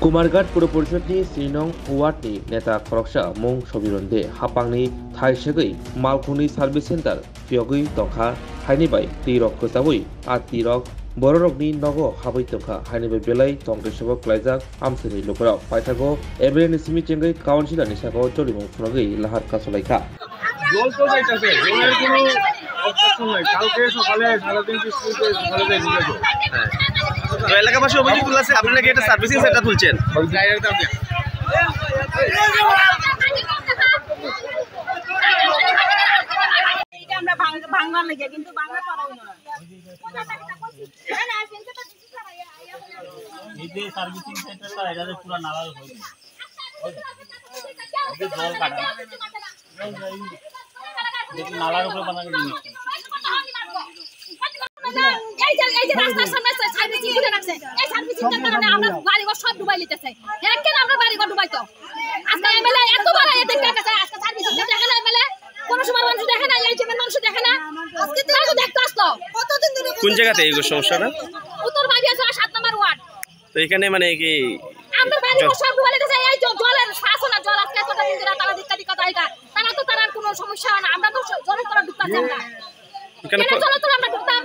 कुमारघाट पुर परिषदनि श्रीनं वार्डनि नेता खरकसा मुं सबिरनदे हापांनि थाइसेगै मालखुनि सार्भिस सेन्टार पियगै तंखा हाइनिबाय तिरक खोसाबै आ तिरक बररकनि नगो हाबै तंखा हाइनिबाय बेलाय तंग्रेसबो क्लाइजाक आमसेनि लोकराव पाइथागो एब्रेनि सिमिचेंगै काउन्सिलरनि सागो जलिमु फुनगै लाहार कासलाइखा জল তো যাইতাছে জলের কোনো অবস্থা নাই কালকে সকালে 3:30 স্কুলে সকালে যাই দিয়েছে তো এলাকাবাসী অভিযোগ তুলছে আপনারা কি এটা সার্ভিসিং সেন্টার তুলছেন এটা আমরা ভাঙবার লাগে কিন্তু ভাঙা পারবো না এই যে সার্ভিসিং সেন্টারটা এটা পুরো নালা হয়ে গেছে এই জল কাটা দেখুন নালার উপরে বানানো জিনিস এই যে রাস্তার সামনে সার্ভিসিং করে রাখছে এই সার্ভিসিংটার কারণে আমরা বাড়িঘর সব ডুবাই লিতেছে কেন আমরা বাড়িঘর ডুবাইতো আজকে এমএলএ এতবার এতে কাছে আজকে সার্ভিসিং দেখে না এমএলএ কোন সময় মানুষ দেখে না এই যে মানুষ দেখে না আজকে তো দেখতে আসলো কতদিন ধরে কোন জায়গাতে এই সমস্যাটা উত্তর বাড়িয়া 7 নম্বর ওয়ার্ড তো এখানে মানে কি আমরা বাড়িঘর সব ডুবাই লিতেছে এই জলের শাসন জল আজকে কতটা দিন ধরে তারা দিক্কতি কথা এটা তারা তো তার কোনো সমস্যা না আমরা তো জলের তলা ঢুকতাছি আমরা কেন জলের তলা আমরা ঢুকতাম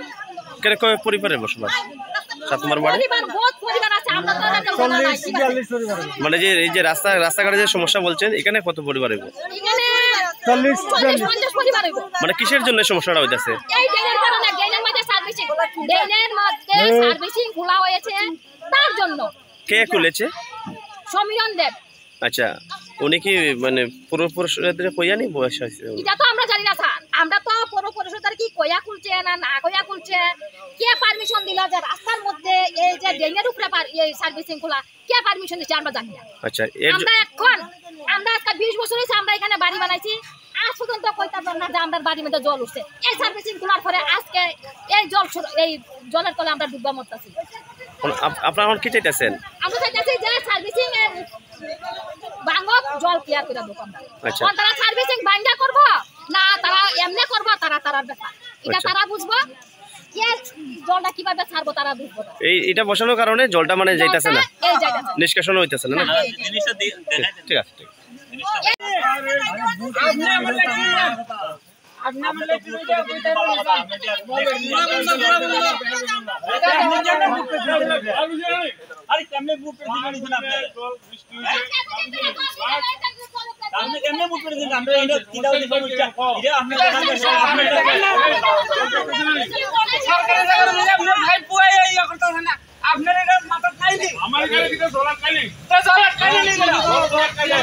কেন কয় পরিবারের বসবাস 7 নম্বর ওয়ার্ডে বহুত পরিবার আছে আমরা তো 40-42 পরিবার মানে যে এই যে রাস্তাঘাটে যে সমস্যা বলছেন এখানে কত পরিবার হইব এখানে 40-50 পরিবার হইব মানে কিসের জন্য সমস্যাটা হইতাছে এই ড্রেনের কারণে ড্রেনের মধ্যে সার্ভিসিং খোলা হয়েছে তার জন্য কে খুলেছে সমীরণ দেব আচ্ছা উনি কি মানে পুরো পরিষদের কইয়া নি বয়স হইছে এটা তো আমরা জানি না স্যার আমরা তো পুরো পরিষদের কি কইয়া খুলছে না কইয়া খুলছে কে পারমিশন দিল যে রাস্তার মধ্যে এই যে ড্রেনের উপরে এই সার্ভিসিং খোলা কে পারমিশন দিছে আমরা জানি না আচ্ছা আমরা আজকে 20 বছর হইছে আমরা এখানে বাড়ি বানাইছি আজ পর্যন্ত কইতা পার না যে আমাদের বাড়ির মধ্যে জল উঠছে এই সার্ভিসিং খোলার পরে আজকে এই জলের তলে আমরা ডুববা মরতাছি আপনারা কি চাইতেছেন আমরা চাইতেছি যে সার্ভিসিং এর বাংক জল ক্লিয়ার করে দোকানদার আচ্ছা তারা সার্ভিসিং বাঙ্গা করব না তারা এমনি করব তারা ব্যাপার এটা তারা বুঝবো কে জলটা কিভাবে ছাড়বো তারা বুঝবো এটা বসানোর কারণে জলটা মানে যাইতাছে না এই যাইতাছে নিষ্কাশন হইতাছে না জিনিসটা দেখাই ঠিক আছে আপনি বলে কি আরে কেমনে বুট করে দিবেন আপনি কেমনে বুট করে দিবেন আমরা এটা কিটা হইছে সমস্যা এটা আপনি সরকারের জায়গা নিয়ে আপনার ভাই পুয়াই এই করতে না আপনার এটা মাথা খাইনি আমার এখানে কিটা জল খাইনি তো জল খাইনি না জল খাইনি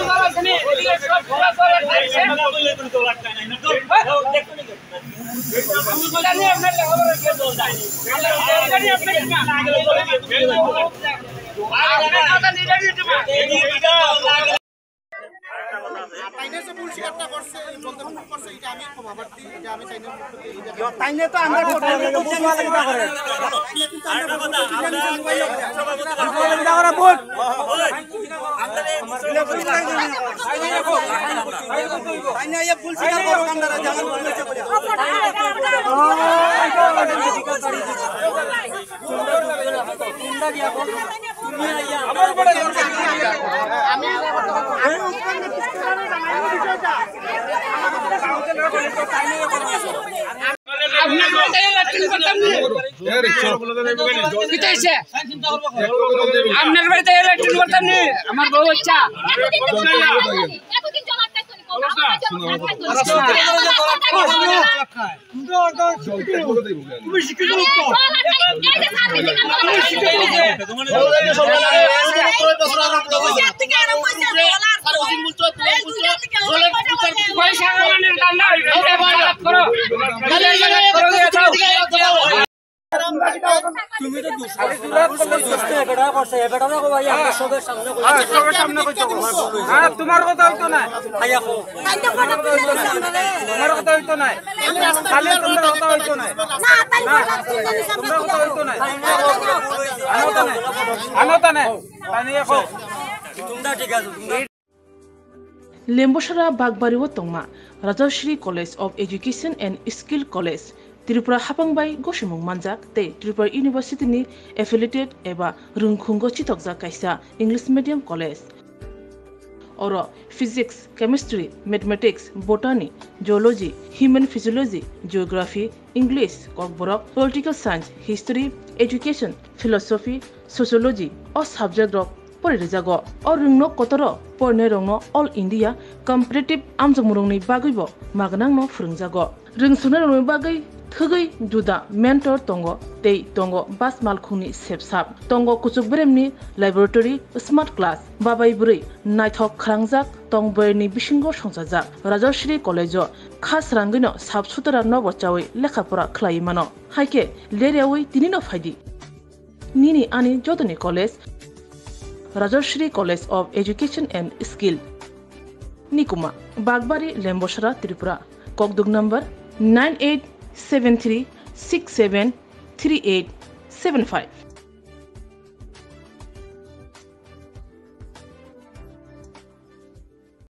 জল খাইনি এদিকে সব পুরো জল খাইছে না বলে তুমি জল খাইনি না তো দেখুন আমি জানি আপনার লেখাপড়া কে জল যায়নি জানি আপনি না আগে জল খাইছে আপনি কথা নিয়ে দিতে এদিকে লাগে তাইনে যে ভুল স্বীকারটা করছে বলতে ভুল করছে এটা আমি ক্ষমাপ্রার্থী এটা আমি চাইনা তাইনে তো আমরা বুঝবা লাগা করে আমরা বল তাইনে এই ভুল স্বীকার করো আমরা জামান বলেছে বলে আমার বড় আমি আপনার বাড়িতে ইলেকট্রিক করতাম নি আমার বউ বাচ্চা তুমি তো তোমার কথা হইতো না তোমার কথা হইতো না খালি তোমার কথা হইতো না তোমার কথা হইতো না আনোতা না তোমরা ঠিক আছে Lembosara Bagbariwo Tongma, Rajashri College of Education and Skill College, Tripura हापांबाय गसिमुं मानजाक ते त्रिपुरा यूनिवर्सिटी नि एफिलिएटेड एबा रुंखुंगो चितकजा कायसा इंग्लिश मीडियम कॉलेज और physics chemistry mathematics botany geology human physiology geography English Kokborok political science history education philosophy sociology और सब्जेक्ट रक परिरेजागो और रुंगनो कतर परने रंगनो ऑल इंडिया कम्पिटिटिव आमजमुरंनि बागैबो मागनांनो फोरोंजागो रोंसुनो रंगनि बागै थगै जुदा मेंटर तंगो तै तंगो बास मालखुंनि सेबसाब तंगो कुचुक ब्रेमनि लैबोरेटरी स्मार्ट क्लास बाबाय बुरै नायथक खालांजाक तंबयनि बिसिंगो संजाजाक राजश्री कलेजो खास रांगैनो साबसुतरा नबचावै लेखाफोरा खलायमानो हायके लेरेवै तिनिनो फायदि निनि आनि जदनि college Rajshree college of education and skill निकुमा बागबारी लेम्बोसरा त्रिपुरा ककदुग नंबर 9873673875